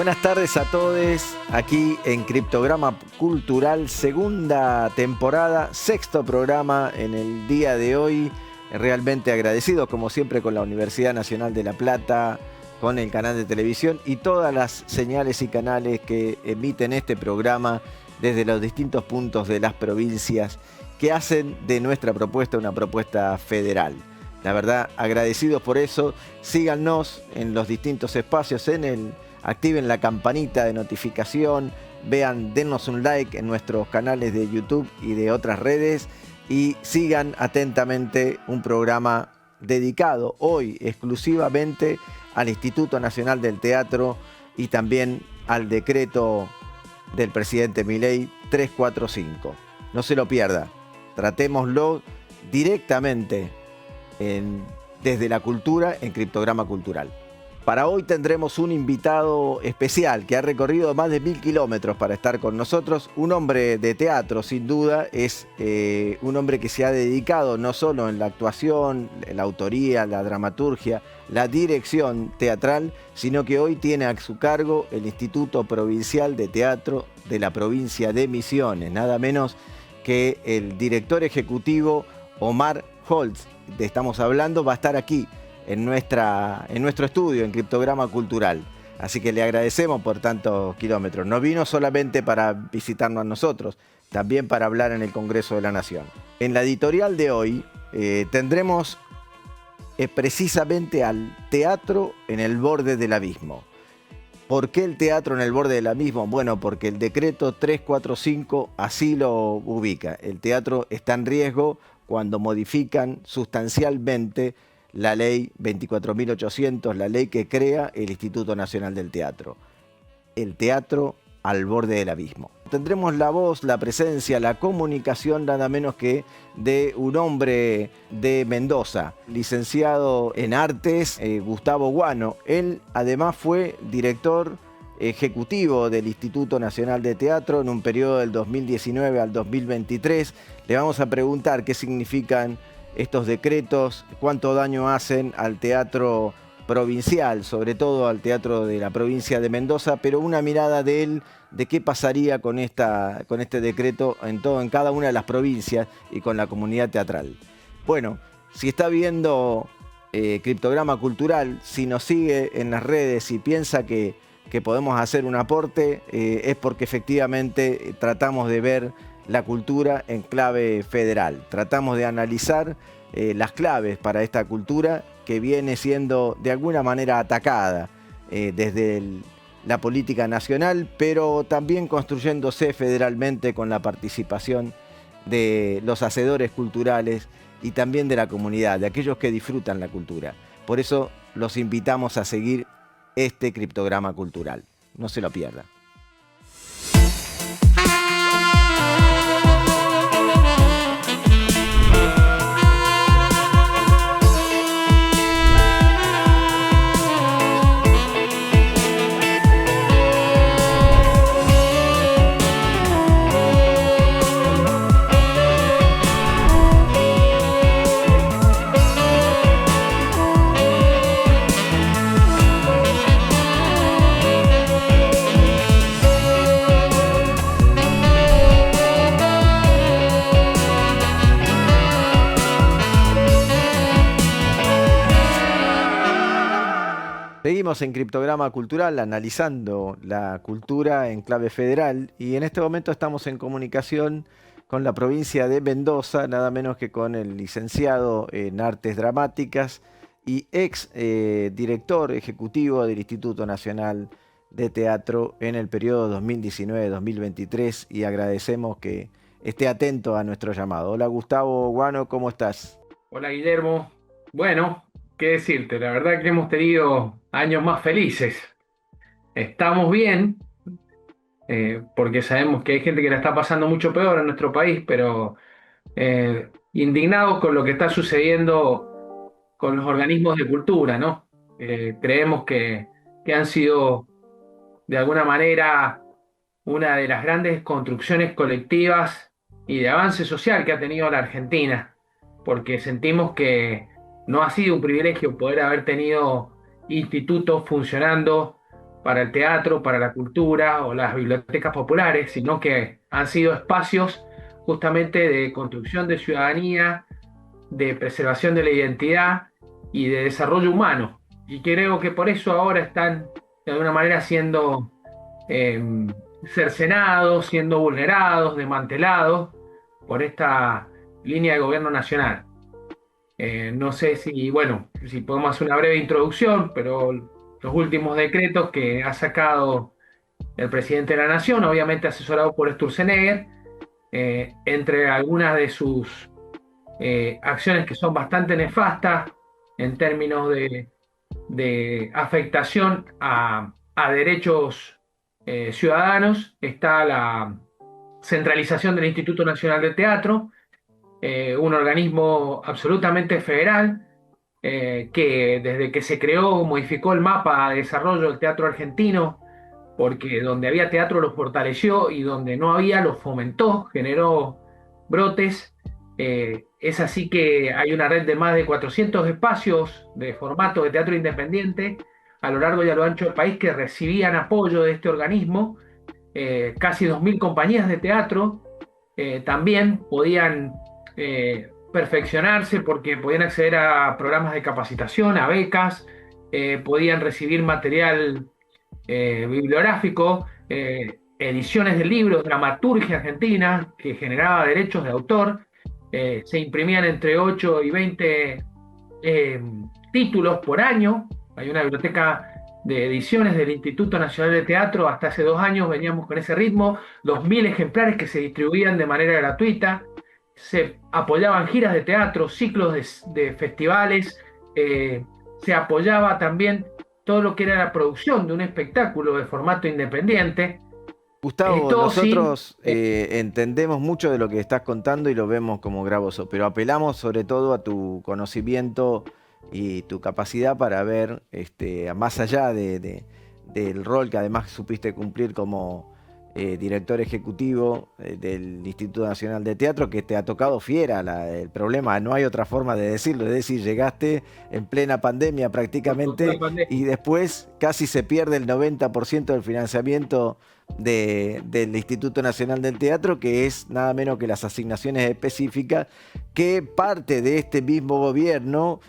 Buenas tardes a todos, aquí en Criptograma Cultural, segunda temporada, sexto programa en el día de hoy. Realmente agradecidos, como siempre, con la Universidad Nacional de La Plata, con el canal de televisión y todas las señales y canales que emiten este programa desde los distintos puntos de las provincias que hacen de nuestra propuesta una propuesta federal. La verdad, agradecidos por eso. Síganos en los distintos espacios, activen la campanita de notificación, dennos un like en nuestros canales de YouTube y de otras redes y sigan atentamente un programa dedicado hoy exclusivamente al Instituto Nacional del Teatro y también al decreto del presidente Milei 345. No se lo pierda, tratémoslo directamente desde la cultura en Criptograma Cultural. Para hoy tendremos un invitado especial que ha recorrido más de 1000 kilómetros para estar con nosotros. Un hombre de teatro, sin duda, es un hombre que se ha dedicado no solo en la actuación, la autoría, la dramaturgia, la dirección teatral, sino que hoy tiene a su cargo el Instituto Provincial de Teatro de la provincia de Misiones. Nada menos que el director ejecutivo Omar Holtz, de estamos hablando, va a estar aquí en nuestro estudio, en Criptograma Cultural. Así que le agradecemos por tantos kilómetros. No vino solamente para visitarnos a nosotros, también para hablar en el Congreso de la Nación. En la editorial de hoy tendremos precisamente al teatro en el borde del abismo. ¿Por qué el teatro en el borde del abismo? Bueno, porque el decreto 345 así lo ubica. El teatro está en riesgo cuando modifican sustancialmente la ley 24.800, la ley que crea el Instituto Nacional del Teatro. El teatro al borde del abismo. Tendremos la voz, la presencia, la comunicación, nada menos que de un hombre de Mendoza, licenciado en artes, Gustavo Guano. Él además fue director ejecutivo del Instituto Nacional de Teatro en un periodo del 2019 al 2023. Le vamos a preguntar qué significan estos decretos, cuánto daño hacen al teatro provincial, sobre todo al teatro de la provincia de Mendoza, pero una mirada de él de qué pasaría con este decreto en cada una de las provincias y con la comunidad teatral. Bueno, si está viendo Criptograma Cultural, si nos sigue en las redes y piensa que podemos hacer un aporte, es porque efectivamente tratamos de ver la cultura en clave federal. Tratamos de analizar las claves para esta cultura que viene siendo de alguna manera atacada desde la política nacional, pero también construyéndose federalmente con la participación de los hacedores culturales y también de la comunidad, de aquellos que disfrutan la cultura. Por eso los invitamos a seguir este Criptograma Cultural. No se lo pierda. Seguimos en Criptograma Cultural analizando la cultura en clave federal y en este momento estamos en comunicación con la provincia de Mendoza, nada menos que con el licenciado en Artes Dramáticas y ex director ejecutivo del Instituto Nacional de Teatro en el periodo 2019-2023 y agradecemos que esté atento a nuestro llamado. Hola Gustavo Guano, ¿cómo estás? Hola Guillermo. Bueno, qué decirte, la verdad que hemos tenido años más felices. Estamos bien, porque sabemos que hay gente que la está pasando mucho peor en nuestro país, pero indignados con lo que está sucediendo con los organismos de cultura, ¿no? Creemos que han sido de alguna manera una de las grandes construcciones colectivas y de avance social que ha tenido la Argentina, porque sentimos que no ha sido un privilegio poder haber tenido institutos funcionando para el teatro, para la cultura o las bibliotecas populares, sino que han sido espacios justamente de construcción de ciudadanía, de preservación de la identidad y de desarrollo humano. Y creo que por eso ahora están de alguna manera siendo eh, cercenados, siendo vulnerados, desmantelados por esta línea de gobierno nacional. No sé si, bueno, si podemos hacer una breve introducción, pero los últimos decretos que ha sacado el presidente de la Nación, obviamente asesorado por Sturzenegger, entre algunas de sus acciones que son bastante nefastas en términos de afectación a derechos ciudadanos, está la centralización del Instituto Nacional de Teatro, un organismo absolutamente federal, que desde que se creó modificó el mapa de desarrollo del teatro argentino, porque donde había teatro lo fortaleció y donde no había lo fomentó, generó brotes. Es así que hay una red de más de 400 espacios de formato de teatro independiente a lo largo y a lo ancho del país que recibían apoyo de este organismo. Casi 2.000 compañías de teatro también podían perfeccionarse porque podían acceder a programas de capacitación, a becas, podían recibir material bibliográfico, ediciones de libros, dramaturgia argentina que generaba derechos de autor, se imprimían entre 8 y 20 eh, títulos por año. Hay una biblioteca de ediciones del Instituto Nacional de Teatro, hasta hace 2 años veníamos con ese ritmo, 2.000 ejemplares que se distribuían de manera gratuita, se apoyaban giras de teatro, ciclos de festivales, se apoyaba también todo lo que era la producción de un espectáculo de formato independiente. Gustavo, Todo sin... nosotros entendemos mucho de lo que estás contando y lo vemos como gravoso, pero apelamos sobre todo a tu conocimiento y tu capacidad para ver, más allá del rol que además supiste cumplir como director ejecutivo del Instituto Nacional de Teatro, que te ha tocado fiera el problema, no hay otra forma de decirlo, es decir, llegaste en plena pandemia prácticamente y después casi se pierde el 90% del financiamiento del Instituto Nacional del Teatro, que es nada menos que las asignaciones específicas que parte de este mismo gobierno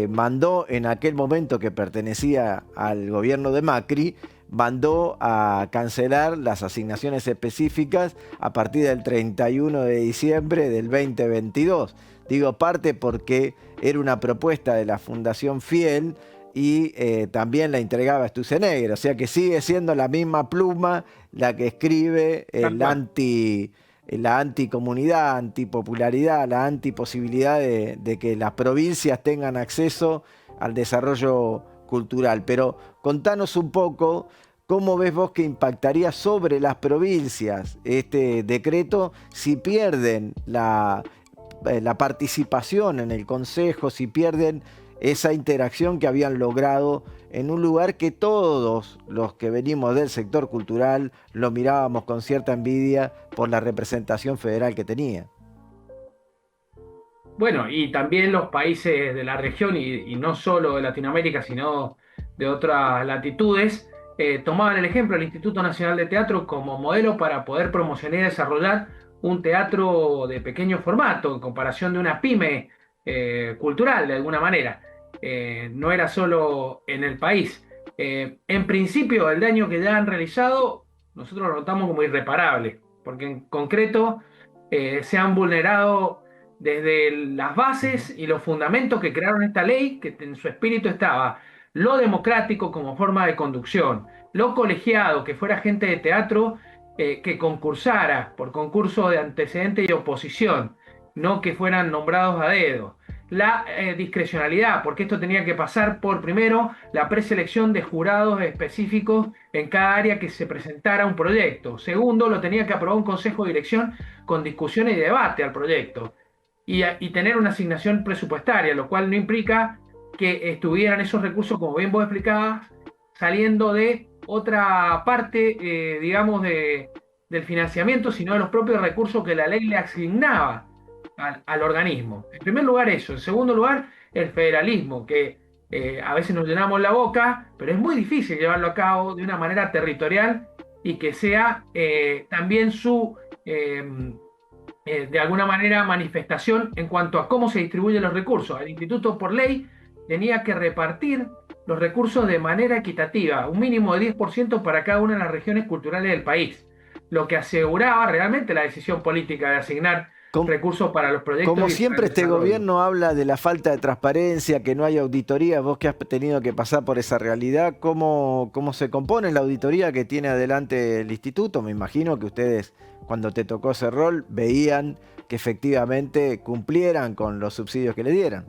mandó en aquel momento, que pertenecía al gobierno de Macri, mandó a cancelar las asignaciones específicas a partir del 31 de diciembre del 2022. Digo parte porque era una propuesta de la Fundación Fiel y también la entregaba Sturzenegger, o sea que sigue siendo la misma pluma la que escribe la anticomunidad, antipopularidad, la antiposibilidad de que las provincias tengan acceso al desarrollo cultural. Pero contanos un poco cómo ves vos que impactaría sobre las provincias este decreto si pierden la participación en el Consejo, si pierden esa interacción que habían logrado en un lugar que todos los que venimos del sector cultural lo mirábamos con cierta envidia por la representación federal que tenía. Bueno, y también los países de la región, y no solo de Latinoamérica, sino de otras latitudes, tomaban el ejemplo del Instituto Nacional de Teatro como modelo para poder promocionar y desarrollar un teatro de pequeño formato, en comparación de una pyme cultural, de alguna manera. No era solo en el país. En principio, el daño que ya han realizado, nosotros lo notamos como irreparable, porque en concreto se han vulnerado desde las bases y los fundamentos que crearon esta ley, que en su espíritu estaba lo democrático como forma de conducción, lo colegiado, que fuera gente de teatro que concursara por concurso de antecedente y oposición, no que fueran nombrados a dedo. La discrecionalidad, porque esto tenía que pasar por, primero, la preselección de jurados específicos en cada área que se presentara un proyecto. Segundo, lo tenía que aprobar un consejo de dirección con discusión y debate al proyecto. Y tener una asignación presupuestaria, lo cual no implica que estuvieran esos recursos, como bien vos explicabas, saliendo de otra parte, digamos, del financiamiento, sino de los propios recursos que la ley le asignaba al organismo. En primer lugar eso. En segundo lugar, el federalismo, que A veces nos llenamos la boca, pero es muy difícil llevarlo a cabo de una manera territorial y que sea también de alguna manera, manifestación en cuanto a cómo se distribuyen los recursos. El instituto, por ley, tenía que repartir los recursos de manera equitativa, un mínimo de 10% para cada una de las regiones culturales del país, lo que aseguraba realmente la decisión política de asignar Com- recursos para los Como proyectos y para siempre, el este desarrollo. gobierno habla de la falta de transparencia, que no hay auditoría. Vos que has tenido que pasar por esa realidad, ¿cómo se compone la auditoría que tiene adelante el instituto? Me imagino que ustedes, cuando te tocó ese rol, veían que efectivamente cumplieran con los subsidios que le dieran.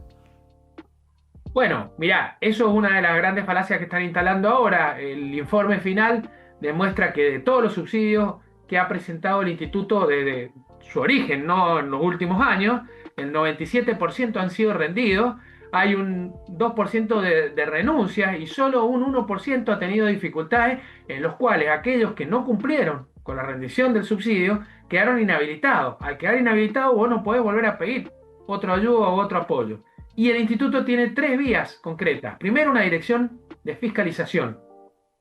Bueno, mirá, eso es una de las grandes falacias que están instalando ahora. El informe final demuestra que de todos los subsidios que ha presentado el instituto desde su origen, no en los últimos años, el 97% han sido rendidos, hay un 2% de renuncias y solo un 1% ha tenido dificultades, en los cuales aquellos que no cumplieron con la rendición del subsidio quedaron inhabilitados. Al quedar inhabilitado, vos no podés volver a pedir otra ayuda o otro apoyo. Y el instituto tiene tres vías concretas. Primero, una dirección de fiscalización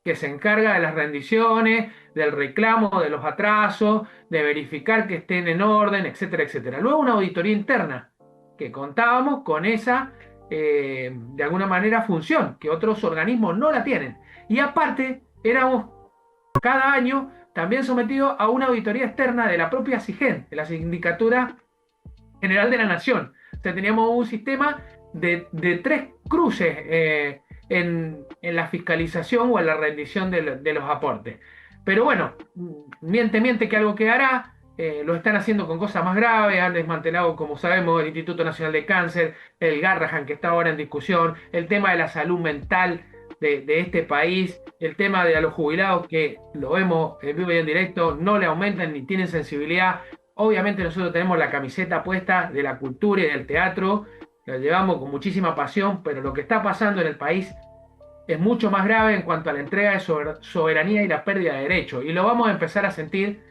que se encarga de las rendiciones, del reclamo de los atrasos, de verificar que estén en orden, etcétera, etcétera. Luego, una auditoría interna, que contábamos con esa, de alguna manera, función, que otros organismos no la tienen. Y aparte, éramos cada año también sometidos a una auditoría externa de la propia SIGEN, de la Sindicatura General de la Nación. O sea, teníamos un sistema de tres cruces en la fiscalización o en la rendición de los aportes. Pero bueno, miente que algo quedará. Lo están haciendo con cosas más graves, han desmantelado, como sabemos, el Instituto Nacional de Cáncer, el Garrahan, que está ahora en discusión, el tema de la salud mental de este país, el tema de a los jubilados que lo vemos en vivo y en directo, no le aumentan ni tienen sensibilidad. Obviamente nosotros tenemos la camiseta puesta de la cultura y del teatro, la llevamos con muchísima pasión, pero lo que está pasando en el país es mucho más grave en cuanto a la entrega de soberanía y la pérdida de derechos. Y lo vamos a empezar a sentir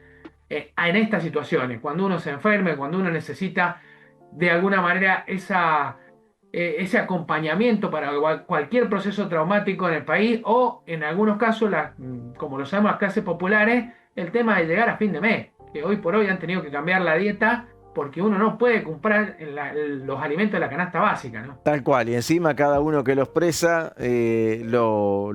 en estas situaciones, cuando uno se enferme, cuando uno necesita de alguna manera ese acompañamiento para cualquier proceso traumático en el país o en algunos casos, como lo sabemos las clases populares, el tema de llegar a fin de mes, que hoy por hoy han tenido que cambiar la dieta porque uno no puede comprar los alimentos de la canasta básica, ¿no? Tal cual, y encima cada uno que lo expresa lo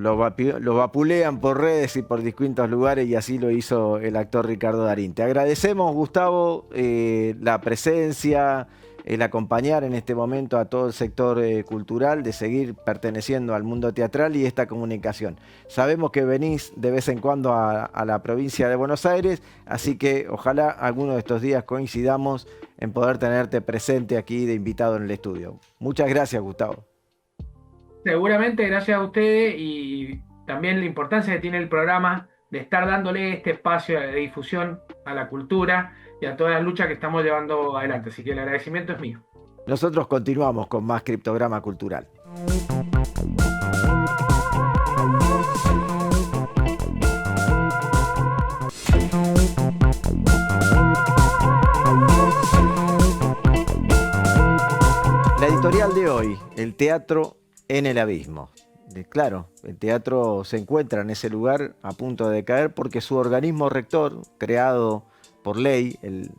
vapulean por redes y por distintos lugares, y así lo hizo el actor Ricardo Darín. Te agradecemos, Gustavo, la presencia, el acompañar en este momento a todo el sector cultural, de seguir perteneciendo al mundo teatral y esta comunicación. Sabemos que venís de vez en cuando a la provincia de Buenos Aires, así que ojalá alguno de estos días coincidamos en poder tenerte presente aquí de invitado en el estudio. Muchas gracias, Gustavo. Seguramente gracias a ustedes y también la importancia que tiene el programa de estar dándole este espacio de difusión a la cultura y a todas las luchas que estamos llevando adelante. Así que el agradecimiento es mío. Nosotros continuamos con más Criptograma Cultural. La editorial de hoy, el teatro en el abismo. Claro, el teatro se encuentra en ese lugar a punto de caer porque su organismo rector, creado por ley,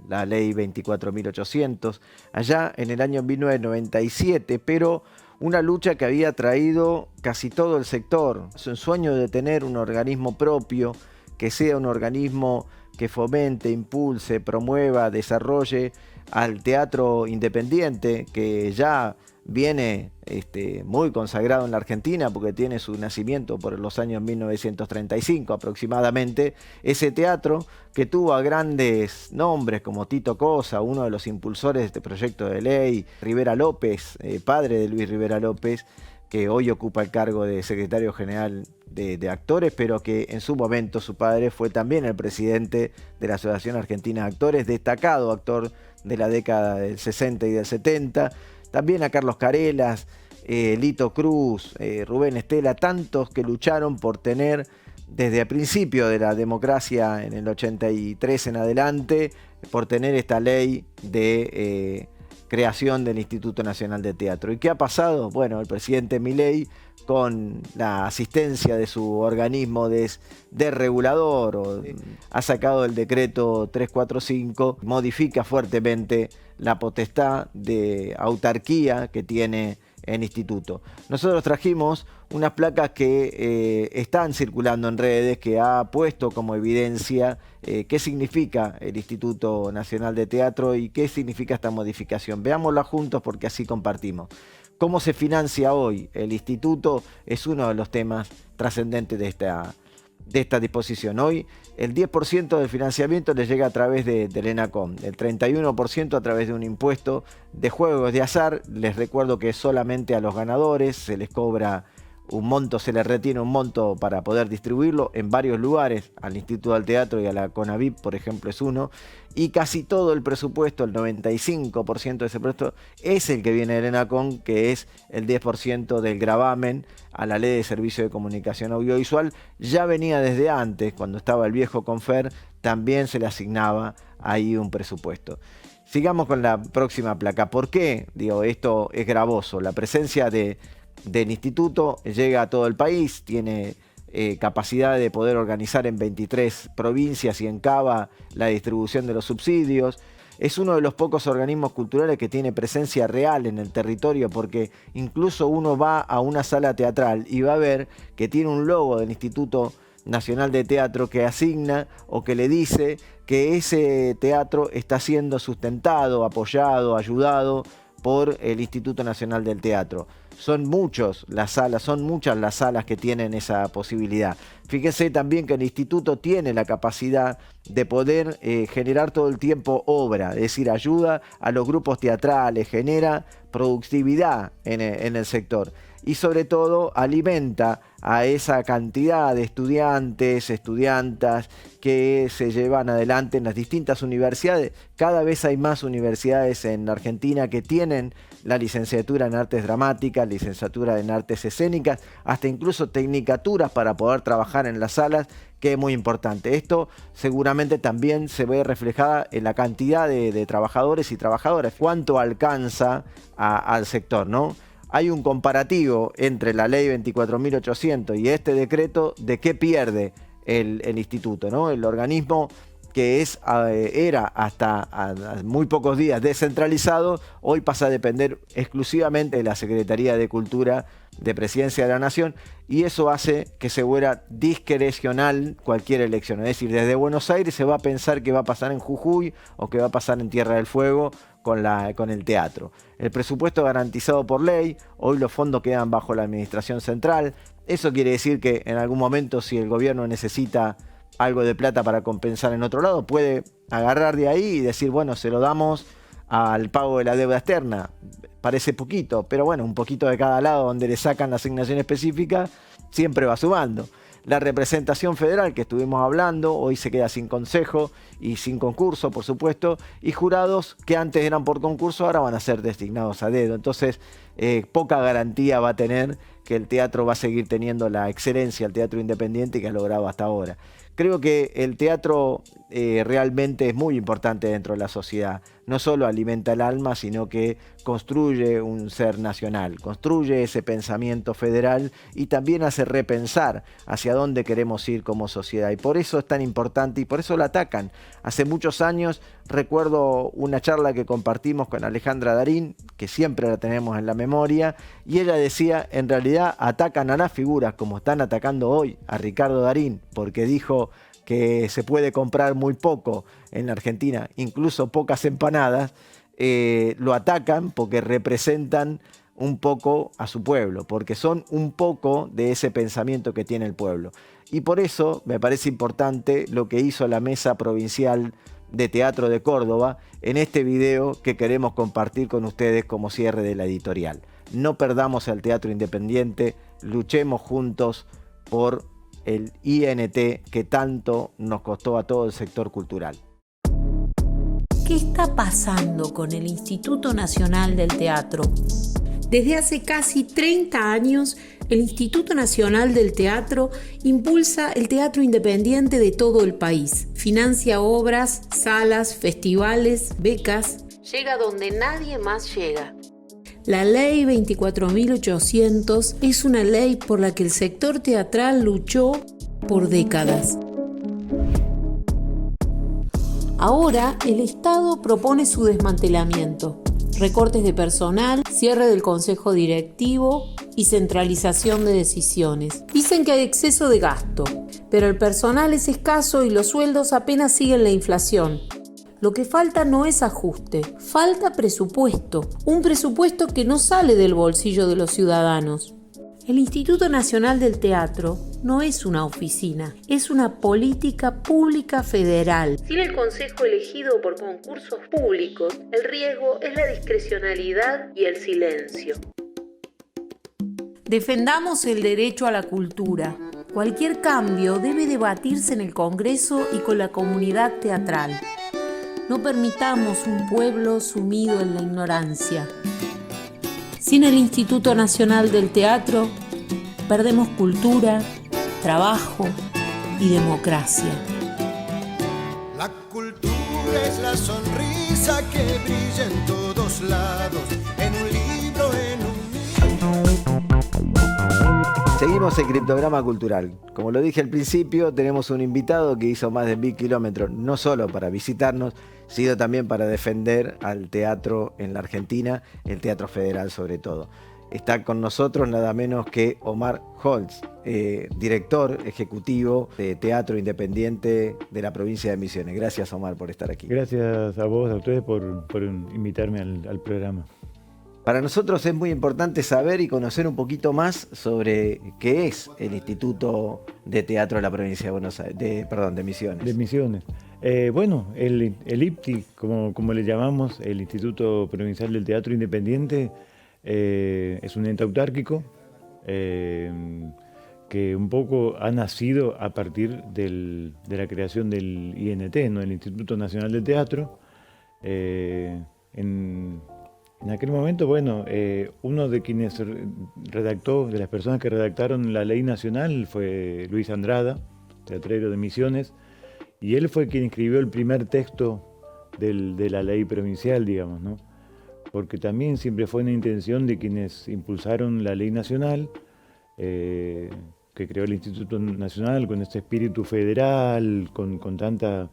la ley 24.800, allá en el año 1997, pero una lucha que había traído casi todo el sector. Es un sueño de tener un organismo propio, que sea un organismo que fomente, impulse, promueva, desarrolle al teatro independiente, que ya viene muy consagrado en la Argentina porque tiene su nacimiento por los años 1935 aproximadamente. Ese teatro que tuvo a grandes nombres como Tito Cosa, uno de los impulsores de este proyecto de ley, Rivera López, padre de Luis Rivera López, que hoy ocupa el cargo de secretario general de actores, pero que en su momento su padre fue también el presidente de la Asociación Argentina de Actores, destacado actor de la década del 60 y del 70. También a Carlos Carelas, Lito Cruz, Rubén Estela, tantos que lucharon por tener desde el principio de la democracia en el 83 en adelante, por tener esta ley de creación del Instituto Nacional de Teatro. ¿Y qué ha pasado? Bueno, el presidente Milei, con la asistencia de su organismo de regulador, ha sacado el decreto 345, modifica fuertemente la potestad de autarquía que tiene el instituto. Nosotros trajimos unas placas que están circulando en redes, que ha puesto como evidencia qué significa el Instituto Nacional de Teatro y qué significa esta modificación. Veámosla juntos porque así compartimos. ¿Cómo se financia hoy el instituto? Es uno de los temas trascendentes de esta disposición. Hoy el 10% del financiamiento les llega a través del ENACOM, el 31% a través de un impuesto de juegos de azar. Les recuerdo que solamente a los ganadores se les cobra un monto, se les retiene un monto para poder distribuirlo en varios lugares, al Instituto del Teatro y a la CONAVIP, por ejemplo, es uno, y casi todo el presupuesto, el 95% de ese presupuesto, es el que viene del ENACOM, que es el 10% del gravamen a la Ley de Servicio de Comunicación Audiovisual. Ya venía desde antes, cuando estaba el viejo Confer, también se le asignaba ahí un presupuesto. Sigamos con la próxima placa. ¿Por qué? Digo, esto es gravoso. La presencia del instituto llega a todo el país, tiene capacidad de poder organizar en 23 provincias y en Cava la distribución de los subsidios. Es uno de los pocos organismos culturales que tiene presencia real en el territorio, porque incluso uno va a una sala teatral y va a ver que tiene un logo del Instituto Nacional de Teatro que asigna o que le dice que ese teatro está siendo sustentado, apoyado, ayudado por el Instituto Nacional del Teatro. Son muchas las salas que tienen esa posibilidad. Fíjense también que el instituto tiene la capacidad de poder generar todo el tiempo obra, es decir, ayuda a los grupos teatrales, genera productividad en el sector y sobre todo alimenta a esa cantidad de estudiantes, estudiantas que se llevan adelante en las distintas universidades. Cada vez hay más universidades en Argentina que tienen la licenciatura en artes dramáticas, licenciatura en artes escénicas, hasta incluso tecnicaturas para poder trabajar en las salas, que es muy importante. Esto seguramente también se ve reflejada en la cantidad de trabajadores y trabajadoras, cuánto alcanza al sector, ¿no? Hay un comparativo entre la ley 24.800 y este decreto de qué pierde el instituto, ¿no? El organismo que era hasta muy pocos días descentralizado, hoy pasa a depender exclusivamente de la Secretaría de Cultura de Presidencia de la Nación, y eso hace que se vuelva discrecional cualquier elección. Es decir, desde Buenos Aires se va a pensar qué va a pasar en Jujuy o qué va a pasar en Tierra del Fuego con el teatro. El presupuesto garantizado por ley, hoy los fondos quedan bajo la administración central. Eso quiere decir que en algún momento, si el gobierno necesita algo de plata para compensar en otro lado, puede agarrar de ahí y decir, bueno, se lo damos al pago de la deuda externa. Parece poquito, pero bueno, un poquito de cada lado donde le sacan la asignación específica, siempre va sumando. La representación federal que estuvimos hablando, hoy se queda sin consejo y sin concurso, por supuesto, y jurados que antes eran por concurso, ahora van a ser designados a dedo. Entonces, poca garantía va a tener que el teatro va a seguir teniendo la excelencia, el teatro independiente que ha logrado hasta ahora. Creo que el teatro realmente es muy importante dentro de la sociedad. No solo alimenta el alma, sino que construye un ser nacional, construye ese pensamiento federal y también hace repensar hacia dónde queremos ir como sociedad. Y por eso es tan importante y por eso lo atacan. Hace muchos años recuerdo una charla que compartimos con Alejandra Darín, que siempre la tenemos en la memoria, y ella decía, en realidad atacan a las figuras como están atacando hoy a Ricardo Darín, porque dijo que se puede comprar muy poco en la Argentina, incluso pocas empanadas, lo atacan porque representan un poco a su pueblo, porque son un poco de ese pensamiento que tiene el pueblo. Y por eso me parece importante lo que hizo la Mesa Provincial de Teatro de Córdoba en este video que queremos compartir con ustedes como cierre de la editorial. No perdamos al teatro independiente, luchemos juntos por el INT que tanto nos costó a todo el sector cultural. ¿Qué está pasando con el Instituto Nacional del Teatro? Desde hace casi 30 años, el Instituto Nacional del Teatro impulsa el teatro independiente de todo el país. Financia obras, salas, festivales, becas. llega donde nadie más llega. La Ley 24.800 es una ley por la que el sector teatral luchó por décadas. Ahora el Estado propone su desmantelamiento, recortes de personal, cierre del consejo directivo y centralización de decisiones. Dicen que hay exceso de gasto, pero el personal es escaso y los sueldos apenas siguen la inflación. Lo que falta no es ajuste, falta presupuesto, un presupuesto que no sale del bolsillo de los ciudadanos. El Instituto Nacional del Teatro no es una oficina, es una política pública federal. Sin el consejo elegido por concursos públicos, el riesgo es la discrecionalidad y el silencio. Defendamos el derecho a la cultura. Cualquier cambio debe debatirse en el Congreso y con la comunidad teatral. No permitamos un pueblo sumido en la ignorancia. Sin el Instituto Nacional del Teatro, perdemos cultura, trabajo y democracia. La cultura es la sonrisa que brilla en todos lados, en un libro, en un... Seguimos en Criptograma Cultural. Como lo dije al principio, tenemos un invitado que hizo más de 1000 kilómetros, no solo para visitarnos, sino también para defender al teatro en la Argentina, el Teatro Federal sobre todo. Está con nosotros nada menos que Omar Holtz, director ejecutivo de Teatro Independiente de la provincia de Misiones. Gracias, Omar, por estar aquí. Gracias a vos, a ustedes, por invitarme al programa. Para nosotros es muy importante saber y conocer un poquito más sobre qué es el Instituto de Teatro de la provincia de Buenos Aires, de Misiones. De Misiones. Bueno, el IPTI, como le llamamos, el Instituto Provincial del Teatro Independiente, es un ente autárquico que un poco ha nacido a partir de la creación del INT, ¿no? El Instituto Nacional del Teatro. En aquel momento, bueno, uno de quienes redactó, de las personas que redactaron la ley nacional, fue Luis Andrada, teatrero de Misiones, y él fue quien escribió el primer texto de la ley provincial, digamos, ¿no? Porque también siempre fue una intención de quienes impulsaron la ley nacional, que creó el Instituto Nacional con este espíritu federal, con tanta...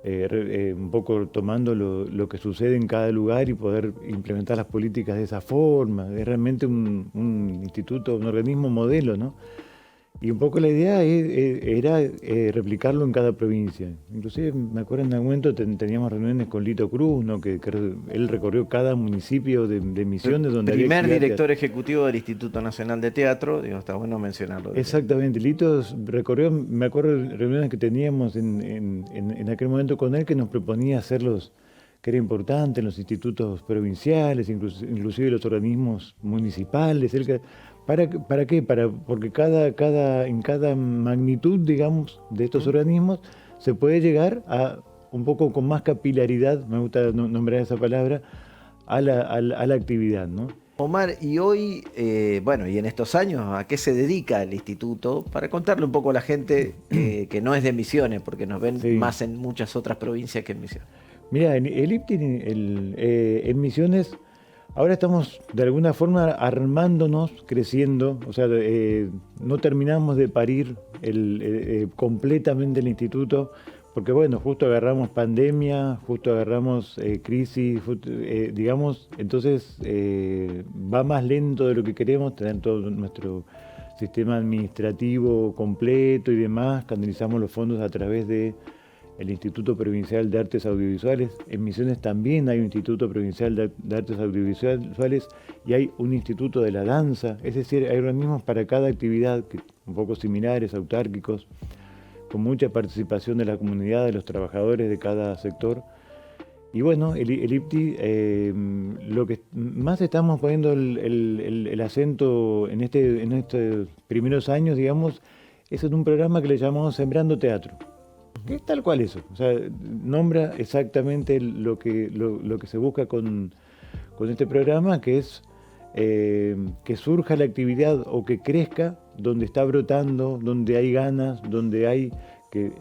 un poco tomando lo que sucede en cada lugar y poder implementar las políticas de esa forma. Es realmente un instituto, un organismo modelo, ¿no? Y un poco la idea era replicarlo en cada provincia. Inclusive me acuerdo en algún momento teníamos reuniones con Lito Cruz, ¿no? que él recorrió cada municipio de Misiones donde había primer director ejecutivo del Instituto Nacional de Teatro, digo, está bueno mencionarlo. Exactamente, Lito recorrió, me acuerdo de reuniones que teníamos en aquel momento con él, que nos proponía hacerlos, que era importante en los institutos provinciales, inclusive los organismos municipales. ¿Para qué? Porque en cada magnitud, digamos, de estos organismos se puede llegar a un poco con más capilaridad, me gusta nombrar esa palabra, a la actividad, ¿no? Omar, y hoy, y en estos años, ¿a qué se dedica el instituto? Para contarle un poco a la gente que no es de Misiones, porque nos ven más en muchas otras provincias que en Misiones. Mira, el IPTI en Misiones... Ahora estamos de alguna forma armándonos, creciendo, o sea, no terminamos de parir completamente el instituto, porque bueno, justo agarramos pandemia, justo agarramos crisis, digamos, entonces va más lento de lo que queremos, tener todo nuestro sistema administrativo completo y demás, canalizamos los fondos a través de el Instituto Provincial de Artes Audiovisuales. En Misiones también hay un Instituto Provincial de Artes Audiovisuales y hay un Instituto de la Danza, es decir, hay organismos para cada actividad, un poco similares, autárquicos, con mucha participación de la comunidad, de los trabajadores de cada sector. Y bueno, el IPTI, lo que más estamos poniendo el acento en estos primeros años, digamos, es en un programa que le llamamos Sembrando Teatro. Que es tal cual eso, o sea, nombra exactamente lo que se busca con este programa, que es que surja la actividad o que crezca donde está brotando, donde hay ganas, donde hay que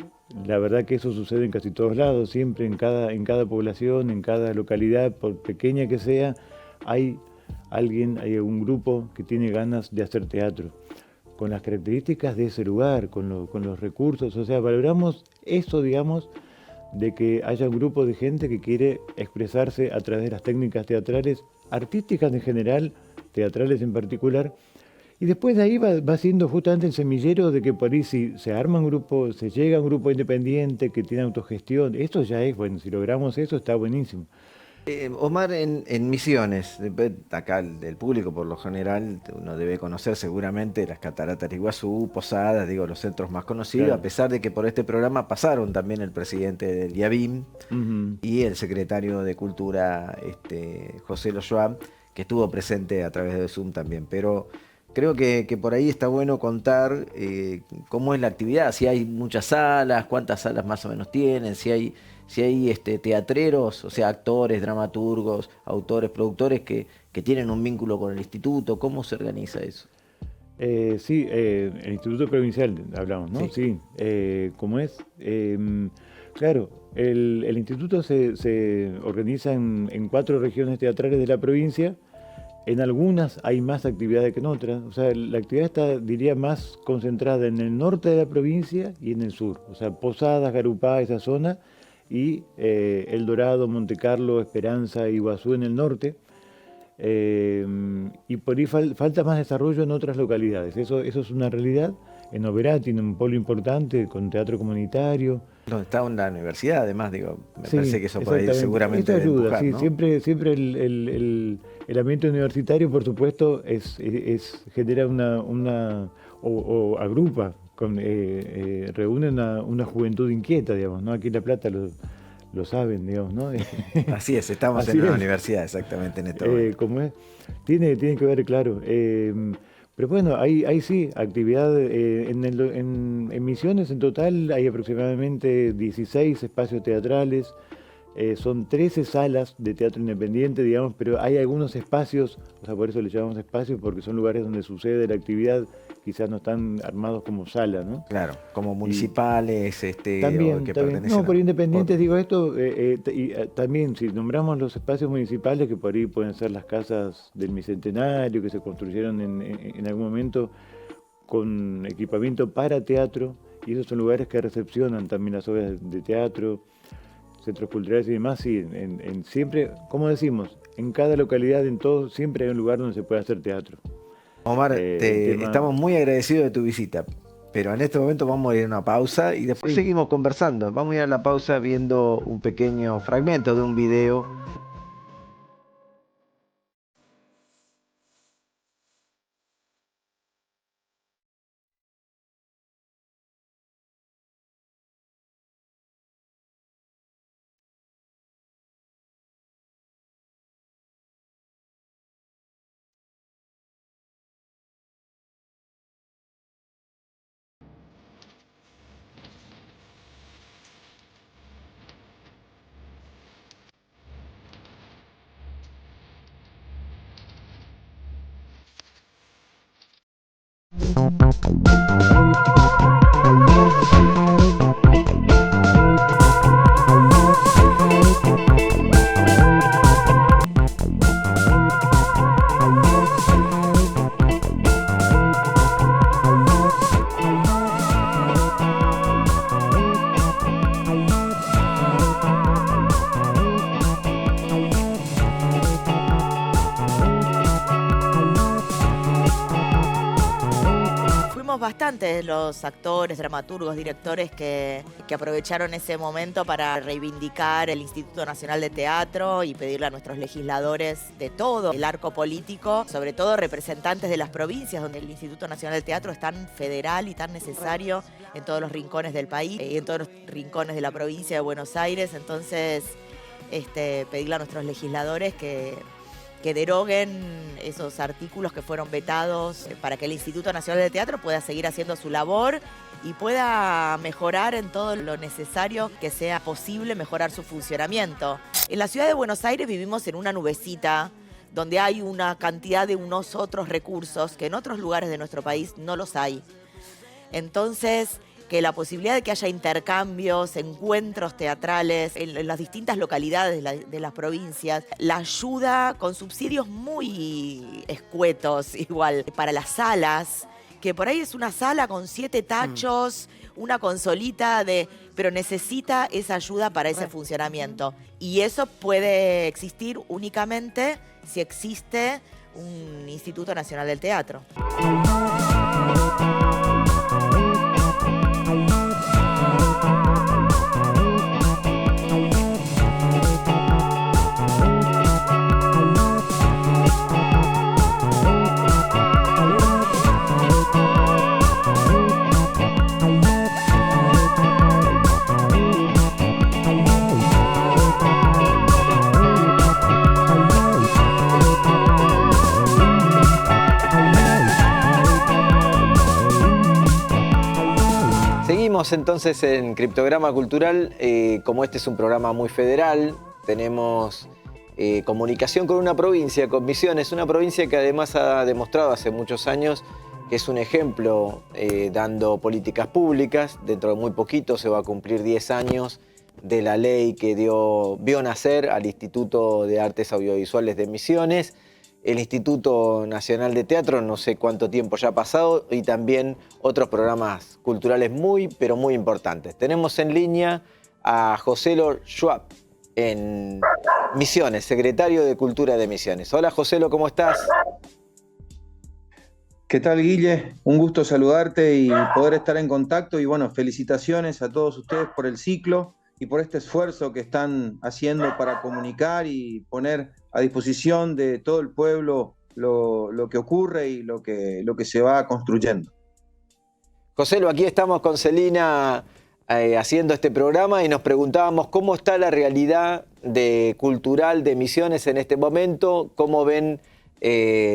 la verdad que eso sucede en casi todos lados, siempre en cada población, en cada localidad, por pequeña que sea, hay hay un grupo que tiene ganas de hacer teatro, con las características de ese lugar, con los recursos, o sea, valoramos eso, digamos, de que haya un grupo de gente que quiere expresarse a través de las técnicas teatrales, artísticas en general, teatrales en particular, y después de ahí va siendo justamente el semillero de que por ahí si se arma un grupo, se llega a un grupo independiente que tiene autogestión, esto ya es, bueno, si logramos eso está buenísimo. Omar, en Misiones, acá el público por lo general, uno debe conocer seguramente las cataratas de Iguazú, Posadas, digo, los centros más conocidos, Claro. a pesar de que por este programa pasaron también el presidente del IABIM y el secretario de Cultura, José Loyoa, que estuvo presente a través de Zoom también, pero creo que por ahí está bueno contar cómo es la actividad, si hay muchas salas, cuántas salas más o menos tienen, si hay teatreros, o sea, actores, dramaturgos, autores, productores que tienen un vínculo con el instituto, ¿cómo se organiza eso? Sí, el Instituto Provincial hablamos, ¿no? Sí, ¿cómo es? Claro, el instituto se organiza en 4 regiones teatrales de la provincia. En algunas hay más actividades que en otras. O sea, la actividad está, diría, más concentrada en el norte de la provincia y en el sur. O sea, Posadas, Garupá, esa zona, y El Dorado, Monte Carlo, Esperanza, Iguazú en el norte. Y por ahí falta más desarrollo en otras localidades. Eso es una realidad. En Oberá tiene un polo importante con teatro comunitario. Donde está la universidad, además, digo, me Sí, parece que eso por ahí exactamente. seguramente Esto debe ayuda, empujar, sí, ¿no? siempre el ambiente universitario, por supuesto, genera o agrupa, reúne una juventud inquieta, digamos, ¿no? Aquí en La Plata lo saben, digamos, ¿no? Así es, estamos Así en una es. universidad, exactamente, en este momento. ¿Cómo es? Tiene que ver, claro. Pero bueno, hay sí, actividad en Misiones en total hay aproximadamente 16 espacios teatrales, son 13 salas de teatro independiente, digamos, pero hay algunos espacios, o sea, por eso le llamamos espacios, porque son lugares donde sucede la actividad, quizás no están armados como sala, ¿no? Claro, como municipales, También, o que también. pertenecen No, por a independientes otros. digo esto, también si nombramos los espacios municipales, que por ahí pueden ser las casas del Bicentenario, que se construyeron en algún momento con equipamiento para teatro, y esos son lugares que recepcionan también las obras de teatro, centros culturales y demás, sí, siempre, como decimos, en cada localidad, en todo, siempre hay un lugar donde se puede hacer teatro. Omar, tema- estamos muy agradecidos de tu visita, pero en este momento vamos a ir a una pausa y después Sí. seguimos conversando. Vamos a ir a la pausa viendo un pequeño fragmento de un video. Fuimos bastantes los actores, dramaturgos, directores que aprovecharon ese momento para reivindicar el Instituto Nacional de Teatro y pedirle a nuestros legisladores de todo el arco político, sobre todo representantes de las provincias, donde el Instituto Nacional del Teatro es tan federal y tan necesario en todos los rincones del país y en todos los rincones de la provincia de Buenos Aires. Entonces, pedirle a nuestros legisladores que deroguen esos artículos que fueron vetados para que el Instituto Nacional de Teatro pueda seguir haciendo su labor y pueda mejorar en todo lo necesario que sea posible mejorar su funcionamiento. En la ciudad de Buenos Aires vivimos en una nubecita donde hay una cantidad de unos otros recursos que en otros lugares de nuestro país no los hay. Entonces, que la posibilidad de que haya intercambios, encuentros teatrales en las distintas localidades de las provincias, la ayuda con subsidios muy escuetos igual para las salas, que por ahí es una sala con 7 tachos, una consolita pero necesita esa ayuda para ese funcionamiento. Y eso puede existir únicamente si existe un Instituto Nacional del Teatro. Seguimos entonces en Criptograma Cultural. Como este es un programa muy federal, tenemos comunicación con una provincia, con Misiones, una provincia que además ha demostrado hace muchos años que es un ejemplo dando políticas públicas. Dentro de muy poquito se va a cumplir 10 años de la ley que vio nacer al Instituto de Artes Audiovisuales de Misiones, el Instituto Nacional de Teatro, no sé cuánto tiempo ya ha pasado, y también otros programas culturales muy, pero muy importantes. Tenemos en línea a Joselo Schwab, en Misiones, secretario de Cultura de Misiones. Hola Joselo, ¿cómo estás? ¿Qué tal, Guille? Un gusto saludarte y poder estar en contacto. Y bueno, felicitaciones a todos ustedes por el ciclo y por este esfuerzo que están haciendo para comunicar y poner a disposición de todo el pueblo lo que ocurre y lo que se va construyendo. Joselo, aquí estamos con Celina haciendo este programa y nos preguntábamos cómo está la realidad cultural de Misiones en este momento, cómo ven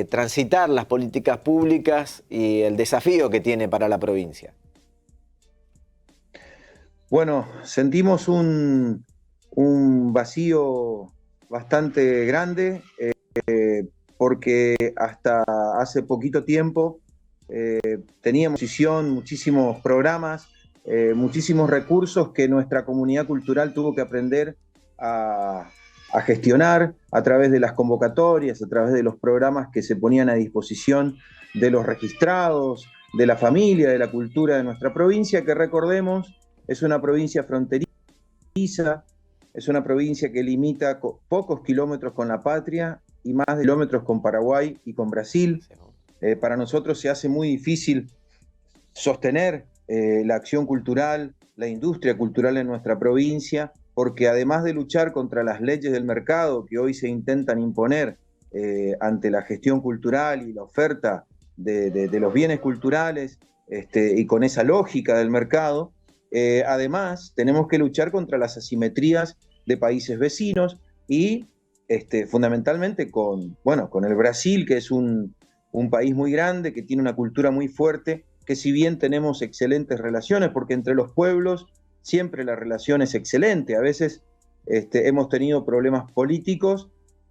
transitar las políticas públicas y el desafío que tiene para la provincia. Bueno, sentimos un vacío bastante grande porque hasta hace poquito tiempo teníamos muchísimos programas, muchísimos recursos que nuestra comunidad cultural tuvo que aprender a gestionar a través de las convocatorias, a través de los programas que se ponían a disposición de los registrados, de la familia, de la cultura de nuestra provincia, que recordemos es una provincia fronteriza, es una provincia que limita pocos kilómetros con la patria y más de kilómetros con Paraguay y con Brasil. Para nosotros se hace muy difícil sostener la acción cultural, la industria cultural en nuestra provincia, porque además de luchar contra las leyes del mercado que hoy se intentan imponer ante la gestión cultural y la oferta de los bienes culturales y con esa lógica del mercado, además tenemos que luchar contra las asimetrías de países vecinos y fundamentalmente con el Brasil, que es un país muy grande, que tiene una cultura muy fuerte, que si bien tenemos excelentes relaciones, porque entre los pueblos siempre la relación es excelente, a veces hemos tenido problemas políticos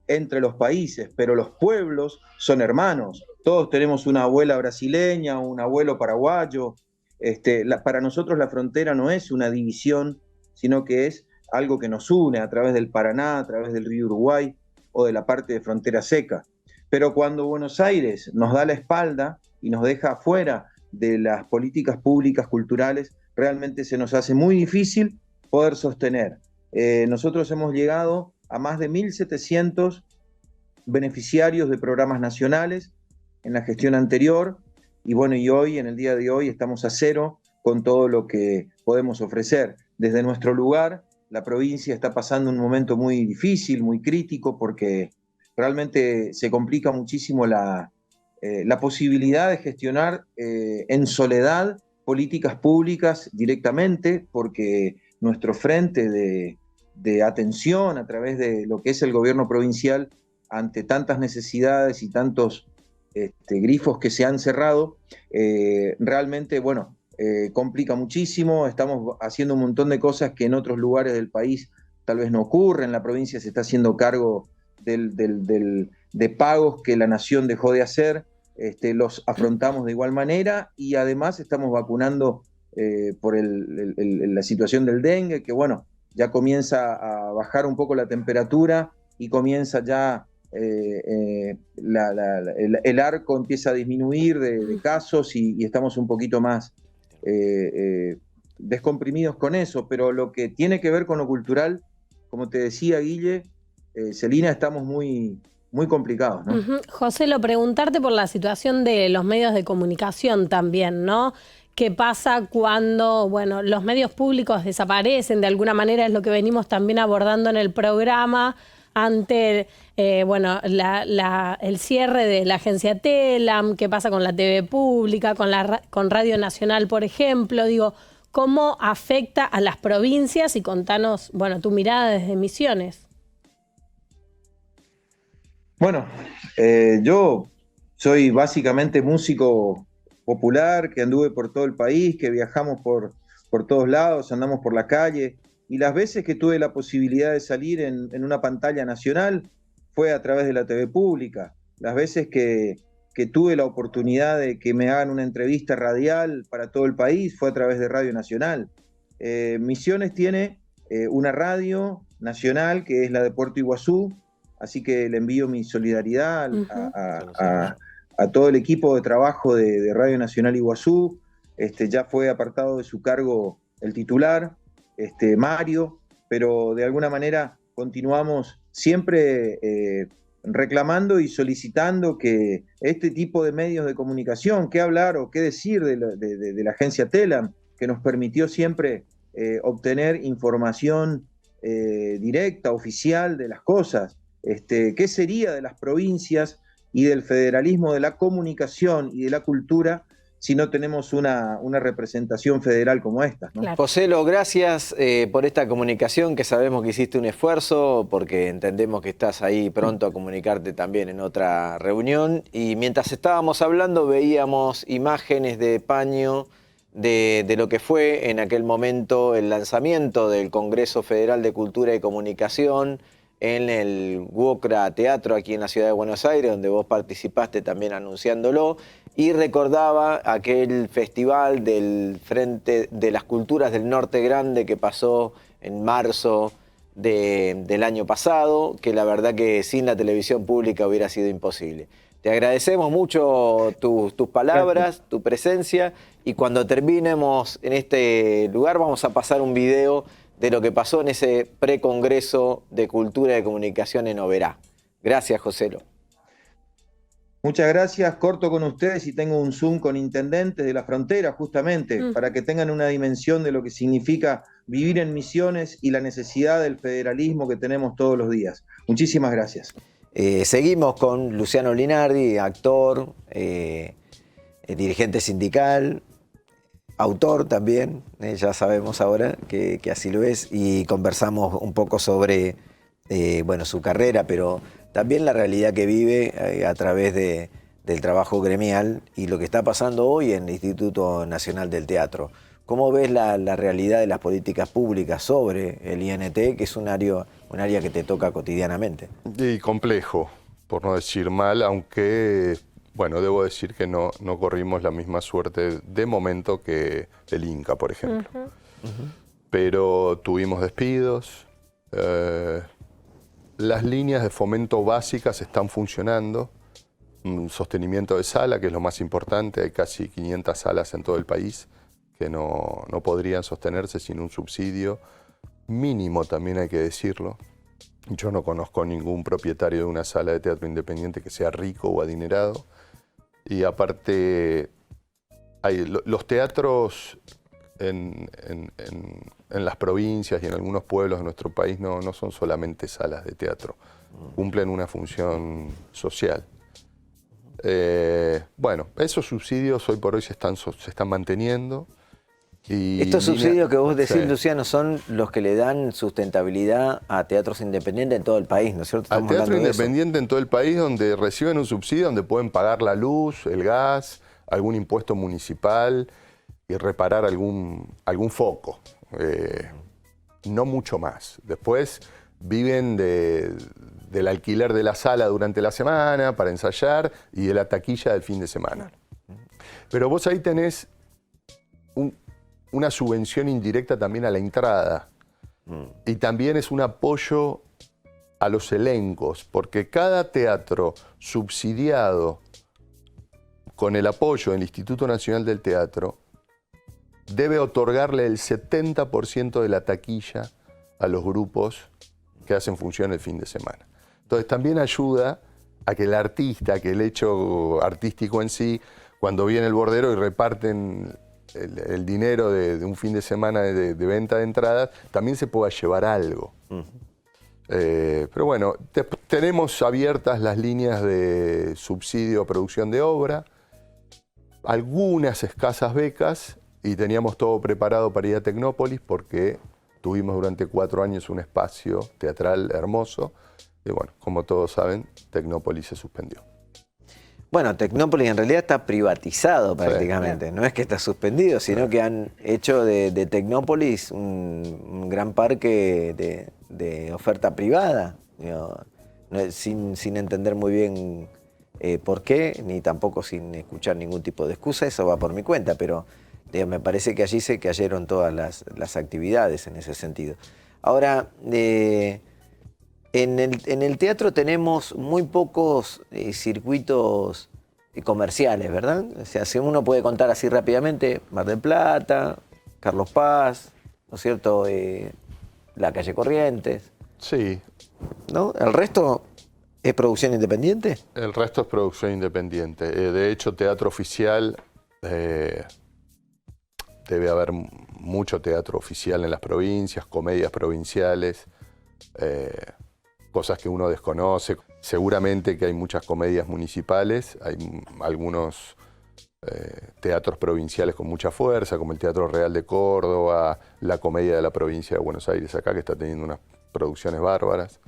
entre los países, pero los pueblos son hermanos, todos tenemos una abuela brasileña, un abuelo paraguayo. Para nosotros la frontera no es una división, sino que es algo que nos une a través del Paraná, a través del río Uruguay o de la parte de frontera seca. Pero cuando Buenos Aires nos da la espalda y nos deja afuera de las políticas públicas culturales, realmente se nos hace muy difícil poder sostener. Nosotros hemos llegado a más de 1.700 beneficiarios de programas nacionales en la gestión anterior, y hoy, en el día de hoy, estamos a cero con todo lo que podemos ofrecer. Desde nuestro lugar, la provincia está pasando un momento muy difícil, muy crítico, porque realmente se complica muchísimo la posibilidad de gestionar en soledad políticas públicas directamente, porque nuestro frente de atención a través de lo que es el gobierno provincial ante tantas necesidades y tantos grifos que se han cerrado, realmente, complica muchísimo. Estamos haciendo un montón de cosas que en otros lugares del país tal vez no ocurren. La provincia se está haciendo cargo de pagos que la nación dejó de hacer, los afrontamos de igual manera, y además estamos vacunando por la situación del dengue, que bueno, ya comienza a bajar un poco la temperatura y comienza ya el arco empieza a disminuir de casos y estamos un poquito más descomprimidos con eso, pero lo que tiene que ver con lo cultural, como te decía Guille, Celina, estamos muy complicados, ¿no? José, preguntarte por la situación de los medios de comunicación también, ¿no? ¿Qué pasa cuando, bueno, los medios públicos desaparecen? De alguna manera es lo que venimos también abordando en el programa ante, bueno, el cierre de la agencia Telam. ¿Qué pasa con la TV pública, con Radio Nacional, por ejemplo? Digo, ¿cómo afecta a las provincias? Y contanos, bueno, tu mirada desde Misiones. Bueno, yo soy básicamente músico popular, que anduve por todo el país, que viajamos por todos lados, andamos por la calle, y las veces que tuve la posibilidad de salir en una pantalla nacional fue a través de la TV pública. Las veces que tuve la oportunidad de que me hagan una entrevista radial para todo el país fue a través de Radio Nacional. Misiones tiene una radio nacional que es la de Puerto Iguazú, así que le envío mi solidaridad a todo el equipo de trabajo de Radio Nacional Iguazú. Ya fue apartado de su cargo el titular, Mario, pero de alguna manera continuamos siempre reclamando y solicitando que este tipo de medios de comunicación, qué hablar o qué decir de la agencia Telam, que nos permitió siempre obtener información directa, oficial de las cosas, qué sería de las provincias y del federalismo de la comunicación y de la cultura si no tenemos una representación federal como esta, ¿no? Claro. Joselo, gracias por esta comunicación, que sabemos que hiciste un esfuerzo, porque entendemos que estás ahí pronto a comunicarte también en otra reunión. Y mientras estábamos hablando veíamos imágenes de paño de lo que fue en aquel momento el lanzamiento del Congreso Federal de Cultura y Comunicación en el UOCRA Teatro aquí en la ciudad de Buenos Aires, donde vos participaste también anunciándolo, y recordaba aquel festival del Frente de las Culturas del Norte Grande que pasó en marzo del año pasado, que la verdad que sin la televisión pública hubiera sido imposible. Te agradecemos mucho tus palabras, tu presencia, y cuando terminemos en este lugar vamos a pasar un video de lo que pasó en ese precongreso de Cultura y Comunicación en Oberá. Gracias, Joselo. Muchas gracias, corto con ustedes y tengo un Zoom con intendentes de la frontera justamente para que tengan una dimensión de lo que significa vivir en Misiones y la necesidad del federalismo que tenemos todos los días. Muchísimas gracias. Seguimos con Luciano Linardi, actor, dirigente sindical, autor también, ya sabemos ahora que así lo es, y conversamos un poco sobre bueno, su carrera, pero también la realidad que vive a través del trabajo gremial y lo que está pasando hoy en el Instituto Nacional del Teatro. ¿Cómo ves la realidad de las políticas públicas sobre el INT, que es un área que te toca cotidianamente? Y complejo, por no decir mal, aunque, bueno, debo decir que no corrimos la misma suerte de momento que el Inca, por ejemplo. Pero tuvimos despidos, las líneas de fomento básicas están funcionando, sostenimiento de sala, que es lo más importante, hay casi 500 salas en todo el país que no podrían sostenerse sin un subsidio mínimo, también hay que decirlo. Yo no conozco ningún propietario de una sala de teatro independiente que sea rico o adinerado. Y aparte, los teatros en las provincias y en algunos pueblos de nuestro país no son solamente salas de teatro, cumplen una función social. Bueno, esos subsidios hoy por hoy se están manteniendo. Y estos subsidios que vos decís, sí, Luciano, son los que le dan sustentabilidad a teatros independientes en todo el país, ¿no es cierto? Al teatro independiente en todo el país, donde reciben un subsidio, donde pueden pagar la luz, el gas, algún impuesto municipal y reparar algún foco. No mucho más. Después viven del alquiler de la sala durante la semana para ensayar y de la taquilla del fin de semana. Pero vos ahí tenés una subvención indirecta también a la entrada. Y también es un apoyo a los elencos, porque cada teatro subsidiado con el apoyo del Instituto Nacional del Teatro debe otorgarle el 70% de la taquilla a los grupos que hacen función el fin de semana. Entonces también ayuda a que el artista, que el hecho artístico en sí, cuando viene el bordero y reparten el dinero de un fin de semana de venta de entradas, también se pueda llevar algo. Pero bueno, tenemos abiertas las líneas de subsidio a producción de obra, algunas escasas becas, y teníamos todo preparado para ir a Tecnópolis porque tuvimos durante 4 años un espacio teatral hermoso. Y bueno, como todos saben, Tecnópolis se suspendió. Bueno, Tecnópolis en realidad está privatizado prácticamente. Sí. No es que está suspendido, sino que han hecho de Tecnópolis un gran parque de oferta privada. Sin entender muy bien por qué, ni tampoco sin escuchar ningún tipo de excusa. Eso va por mi cuenta, pero me parece que allí se cayeron todas las actividades en ese sentido. Ahora, en el teatro tenemos muy pocos circuitos comerciales, ¿verdad? O sea, si uno puede contar así rápidamente, Mar del Plata, Carlos Paz, ¿no es cierto? La calle Corrientes. Sí. ¿No? ¿El resto es producción independiente? El resto es producción independiente. De hecho, teatro oficial, debe haber mucho teatro oficial en las provincias, comedias provinciales, cosas que uno desconoce. Seguramente que hay muchas comedias municipales, hay algunos teatros provinciales con mucha fuerza, como el Teatro Real de Córdoba, la Comedia de la Provincia de Buenos Aires acá, que está teniendo unas producciones bárbaras.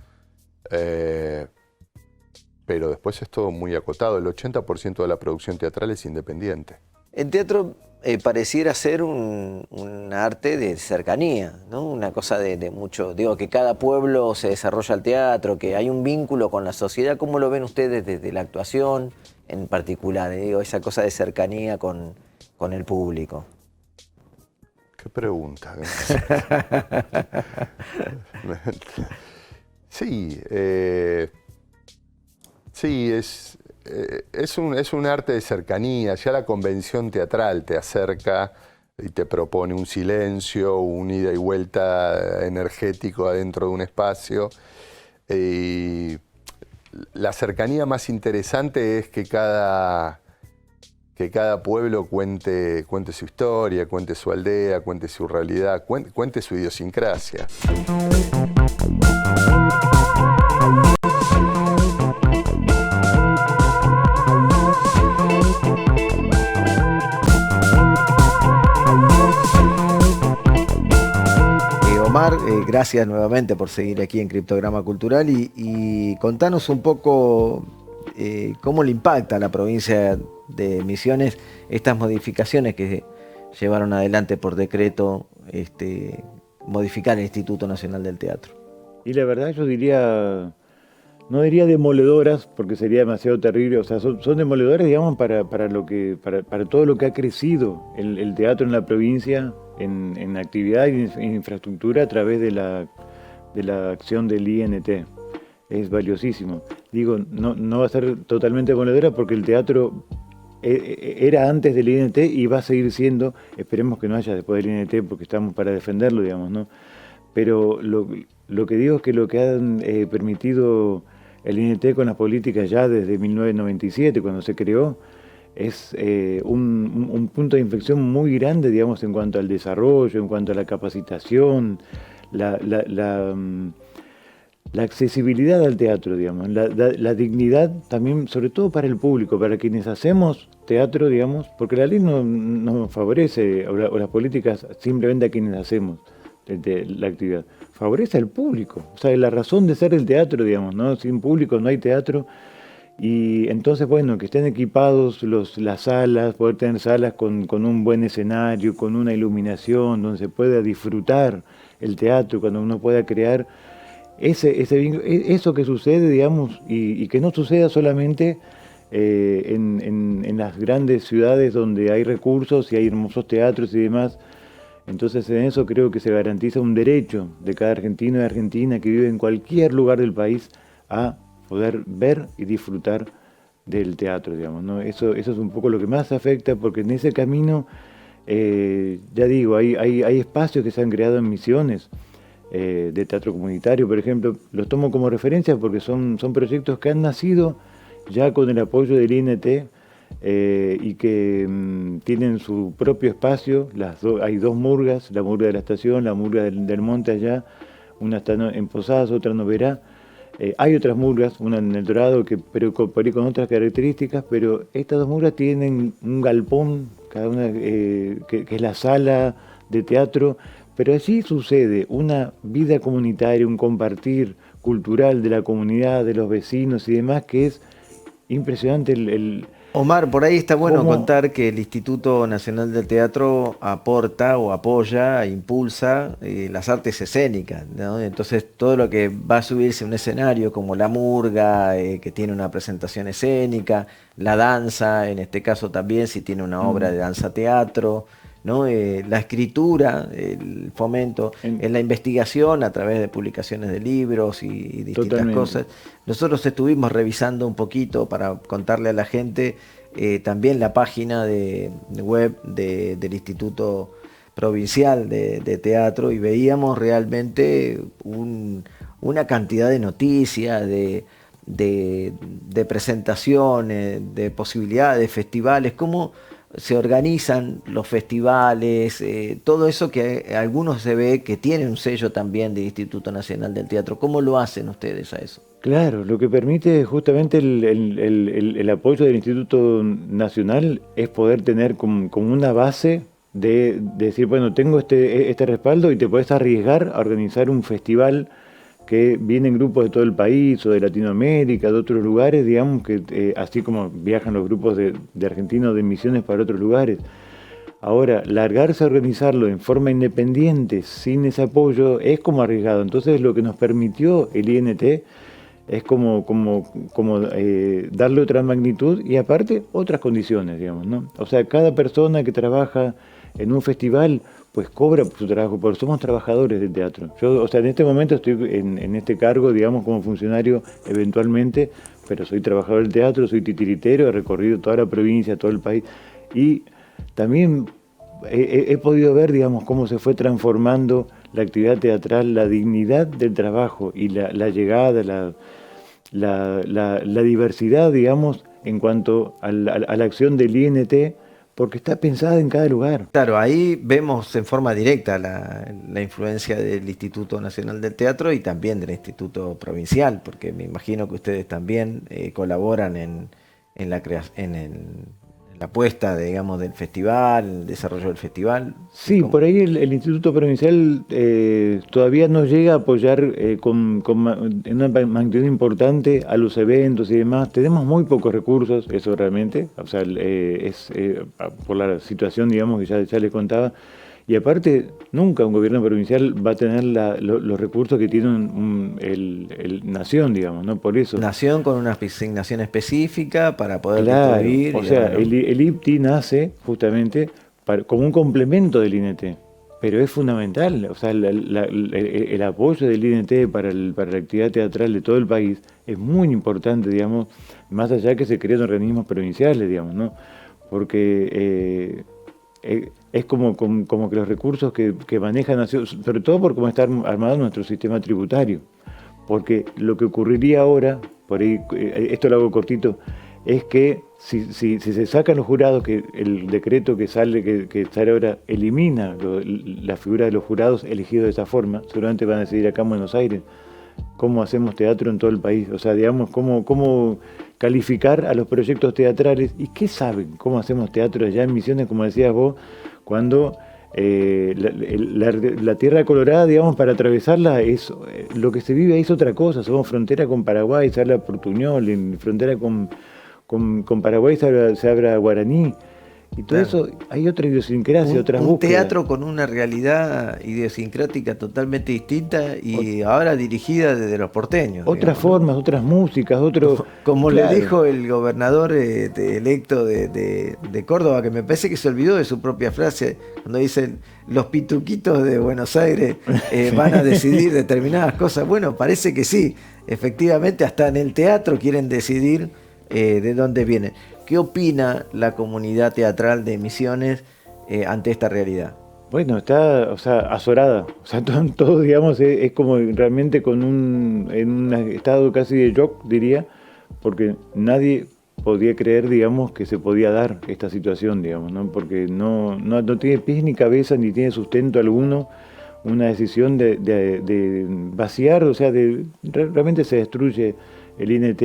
Pero después es todo muy acotado. El 80% de la producción teatral es independiente. El teatro pareciera ser un arte de cercanía, ¿no? Una cosa de mucho, digo, que cada pueblo se desarrolla el teatro, que hay un vínculo con la sociedad. ¿Cómo lo ven ustedes desde la actuación en particular? Digo, esa cosa de cercanía con el público. Qué pregunta. Sí, sí, es un arte de cercanía. Ya la convención teatral te acerca y te propone un silencio, un ida y vuelta energético adentro de un espacio. Y la cercanía más interesante es que cada pueblo cuente su historia, cuente su aldea, cuente su realidad, cuente su idiosincrasia. Omar, gracias nuevamente por seguir aquí en Criptograma Cultural y contanos un poco cómo le impacta a la provincia de Misiones estas modificaciones que llevaron adelante por decreto modificar el Instituto Nacional del Teatro. Y la verdad yo diría, no diría demoledoras porque sería demasiado terrible, o sea, son demoledoras, digamos, para todo lo que ha crecido el teatro en la provincia, en actividad y en infraestructura a través de la acción del INT. Es valiosísimo. Digo, no va a ser totalmente demoledora porque el teatro era antes del INT y va a seguir siendo, esperemos que no haya después del INT porque estamos para defenderlo, digamos, ¿no? Pero lo que digo es que lo que han permitido el INT con las políticas ya desde 1997, cuando se creó, es un punto de inflexión muy grande, digamos, en cuanto al desarrollo, en cuanto a la capacitación, la accesibilidad al teatro, digamos, la dignidad también, sobre todo para el público, para quienes hacemos teatro, digamos, porque la ley no favorece, o las políticas simplemente a quienes hacemos la actividad, favorece al público, o sea, la razón de ser el teatro, digamos, ¿no? Sin público no hay teatro. Y entonces, bueno, que estén equipados las salas, poder tener salas con un buen escenario, con una iluminación, donde se pueda disfrutar el teatro, cuando uno pueda crear eso que sucede, digamos, y que no suceda solamente en las grandes ciudades donde hay recursos y hay hermosos teatros y demás, Entonces en eso creo que se garantiza un derecho de cada argentino y argentina que vive en cualquier lugar del país a poder ver y disfrutar del teatro, digamos, ¿no? Eso es un poco lo que más afecta, porque en ese camino, ya digo, hay espacios que se han creado en Misiones, de teatro comunitario, por ejemplo. Los tomo como referencia porque son proyectos que han nacido ya con el apoyo del INT, y que tienen su propio espacio. Hay dos murgas, la murga de la estación, la murga del monte allá, una está en Posadas, otra en Oberá. Hay otras murgas, una en El Dorado, pero por ahí con otras características, pero estas dos murgas tienen un galpón, cada una que es la sala de teatro, pero allí sucede una vida comunitaria, un compartir cultural de la comunidad, de los vecinos y demás, que es impresionante. Omar, por ahí está bueno contar que el Instituto Nacional del Teatro aporta o apoya, impulsa las artes escénicas, ¿no? Entonces todo lo que va a subirse a un escenario, como la murga, que tiene una presentación escénica, la danza, en este caso también si tiene una obra de danza-teatro, ¿no? La escritura, el fomento, en la investigación a través de publicaciones de libros y distintas cosas. Nosotros estuvimos revisando un poquito para contarle a la gente también la página de web del Instituto Provincial de Teatro, y veíamos realmente una cantidad de noticias, de presentaciones, de posibilidades, de festivales, cómo se organizan los festivales, todo eso que algunos se ve que tienen un sello también del Instituto Nacional del Teatro. ¿Cómo lo hacen ustedes a eso? Claro, lo que permite justamente el apoyo del Instituto Nacional es poder tener como una base de decir, bueno, tengo este respaldo, y te podés arriesgar a organizar un festival que vienen grupos de todo el país o de Latinoamérica, de otros lugares, digamos, que así como viajan los grupos de argentinos de Misiones para otros lugares. Ahora, largarse a organizarlo en forma independiente, sin ese apoyo, es como arriesgado. Entonces lo que nos permitió el INT es como darle otra magnitud y aparte otras condiciones, digamos, ¿no? O sea, cada persona que trabaja en un festival pues cobra por su trabajo, porque somos trabajadores del teatro. Yo, o sea, en este momento estoy en este cargo, digamos, como funcionario eventualmente, pero soy trabajador del teatro, soy titiritero, he recorrido toda la provincia, todo el país, y también he podido ver, digamos, cómo se fue transformando la actividad teatral, la dignidad del trabajo y la llegada, la diversidad, digamos, en cuanto a la acción del INT, porque está pensada en cada lugar. Claro, ahí vemos en forma directa la influencia del Instituto Nacional del Teatro y también del Instituto Provincial, porque me imagino que ustedes también colaboran en la puesta, digamos, del festival, el desarrollo del festival. Sí, por ahí el Instituto Provincial todavía no llega a apoyar en una magnitud importante a los eventos y demás. Tenemos muy pocos recursos, eso realmente, o sea, es por la situación, digamos, que ya les contaba. Y aparte, nunca un gobierno provincial va a tener los recursos que tiene el Nación, digamos, ¿no? Por eso. Nación con una asignación específica para poder distribuir. O sea, el IPTI nace justamente como un complemento del INT, pero es fundamental. O sea, el apoyo del INT para la actividad teatral de todo el país es muy importante, digamos, más allá que se crean organismos provinciales, digamos, ¿no? Porque es como que los recursos que maneja Nación, sobre todo por cómo está armado nuestro sistema tributario, porque lo que ocurriría ahora, por ahí, esto lo hago cortito, es que si se sacan los jurados, que el decreto que sale ahora elimina la figura de los jurados elegidos de esa forma, seguramente van a decidir acá en Buenos Aires cómo hacemos teatro en todo el país, o sea, digamos, cómo calificar a los proyectos teatrales, y qué saben cómo hacemos teatro allá en Misiones, como decías vos, cuando la tierra colorada, digamos, para atravesarla, lo que se vive ahí es otra cosa. Somos frontera con Paraguay, se habla portuñol, en frontera con Paraguay se habla guaraní, Y todo eso, hay otra idiosincrasia, otras un búsquedas. teatro con una realidad idiosincrática totalmente distinta y ahora dirigida desde los porteños. Otras formas, otras músicas, otro... Como Claro. le dijo el gobernador electo de Córdoba, que me parece que se olvidó de su propia frase, cuando dicen los pituquitos de Buenos Aires van a decidir determinadas cosas. Bueno, parece que sí, efectivamente hasta en el teatro quieren decidir de dónde vienen. ¿Qué opina la comunidad teatral de Misiones ante esta realidad? Bueno, está, azorada. Todo digamos, es como realmente en un estado casi de shock, diría, porque nadie podía creer, digamos, que se podía dar esta situación, digamos, ¿no? Porque no tiene pies ni cabeza, ni tiene sustento alguno, una decisión de vaciar, realmente se destruye el INT,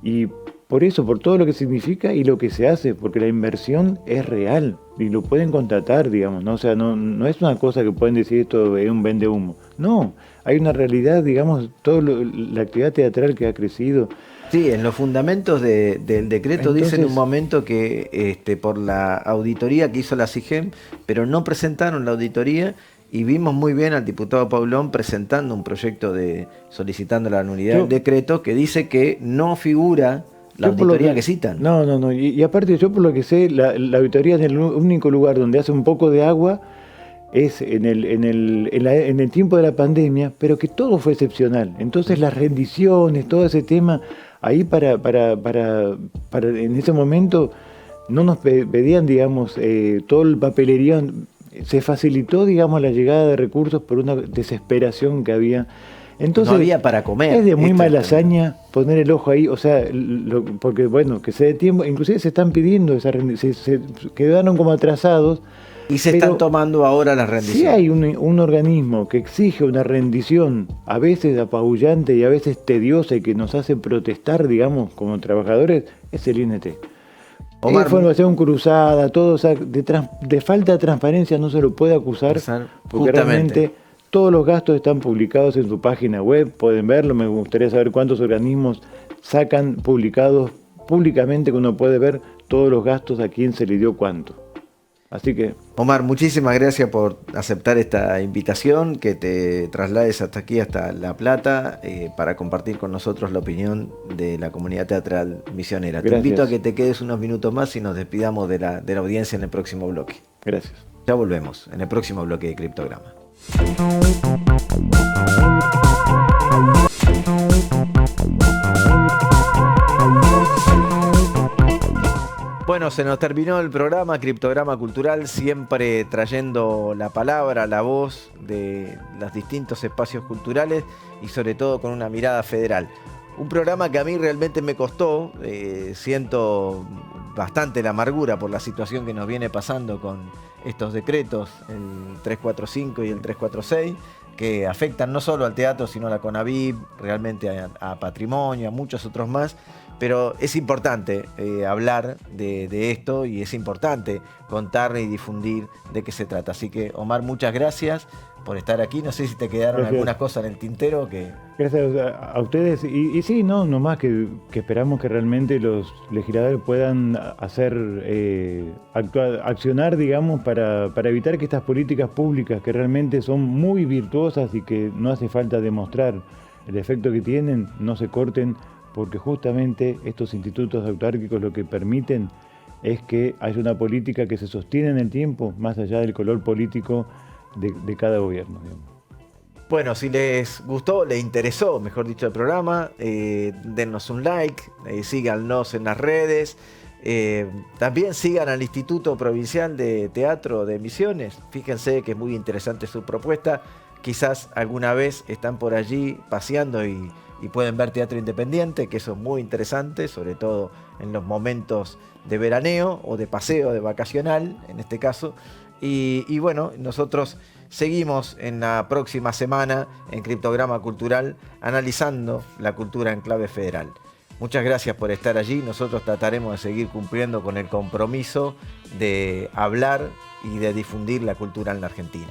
y por eso, por todo lo que significa y lo que se hace, porque la inversión es real y lo pueden contratar, digamos, ¿no? No es una cosa que pueden decir esto es un vende humo. No, hay una realidad, digamos, la actividad teatral que ha crecido. Sí, en los fundamentos del decreto Entonces, dicen un momento que por la auditoría que hizo la CIGEM, pero no presentaron la auditoría y vimos muy bien al diputado Paulón presentando un proyecto solicitando la nulidad del decreto que dice que no figura la auditoría que citan. No. Y aparte, yo por lo que sé, la auditoría es el único lugar donde hace un poco de agua, es en el tiempo de la pandemia, pero que todo fue excepcional. Entonces las rendiciones, todo ese tema, ahí para en ese momento no nos pedían, digamos, todo el papelería, se facilitó, digamos, la llegada de recursos por una desesperación que había. Entonces, no había para comer. Es de muy mala hazaña poner el ojo ahí, porque bueno, que se dé tiempo, inclusive se están pidiendo, se quedaron como atrasados. Y se están tomando ahora las rendiciones. Si hay un organismo que exige una rendición, a veces apabullante y a veces tediosa y que nos hace protestar, digamos, como trabajadores, es el INT. Omar, información cruzada, todo, de falta de transparencia no se lo puede acusar, porque realmente todos los gastos están publicados en su página web, pueden verlo. Me gustaría saber cuántos organismos sacan publicados públicamente, que uno puede ver todos los gastos, a quién se le dio cuánto. Así que... Omar, muchísimas gracias por aceptar esta invitación, que te traslades hasta aquí, hasta La Plata, para compartir con nosotros la opinión de la comunidad teatral misionera. Gracias. Te invito a que te quedes unos minutos más y nos despidamos de la audiencia en el próximo bloque. Gracias. Ya volvemos en el próximo bloque de Criptograma. Bueno, se nos terminó el programa Criptograma Cultural, siempre trayendo la palabra, la voz de los distintos espacios culturales y sobre todo con una mirada federal. Un programa que a mí realmente me costó, siento bastante la amargura por la situación que nos viene pasando con estos decretos, el 345 y el 346, que afectan no solo al teatro, sino a la CONAVIP, realmente a Patrimonio, a muchos otros más. Pero es importante hablar de esto y es importante contar y difundir de qué se trata. Así que, Omar, muchas gracias por estar aquí. No sé si te quedaron algunas cosas en el tintero. Gracias a ustedes. Y sí, nomás que esperamos que realmente los legisladores puedan accionar, digamos, para evitar que estas políticas públicas, que realmente son muy virtuosas y que no hace falta demostrar el efecto que tienen, no se corten, porque justamente estos institutos autárquicos lo que permiten es que haya una política que se sostiene en el tiempo, más allá del color político de cada gobierno, digamos. Bueno, si les gustó, les interesó, mejor dicho, el programa, dennos un like, síganos en las redes, también sigan al Instituto Provincial de Teatro de Misiones. Fíjense que es muy interesante su propuesta. Quizás alguna vez están por allí paseando y pueden ver teatro independiente, que eso es muy interesante, sobre todo en los momentos de veraneo o de paseo, de vacacional, en este caso. Y bueno, nosotros seguimos en la próxima semana en Criptograma Cultural analizando la cultura en clave federal. Muchas gracias por estar allí. Nosotros trataremos de seguir cumpliendo con el compromiso de hablar y de difundir la cultura en la Argentina.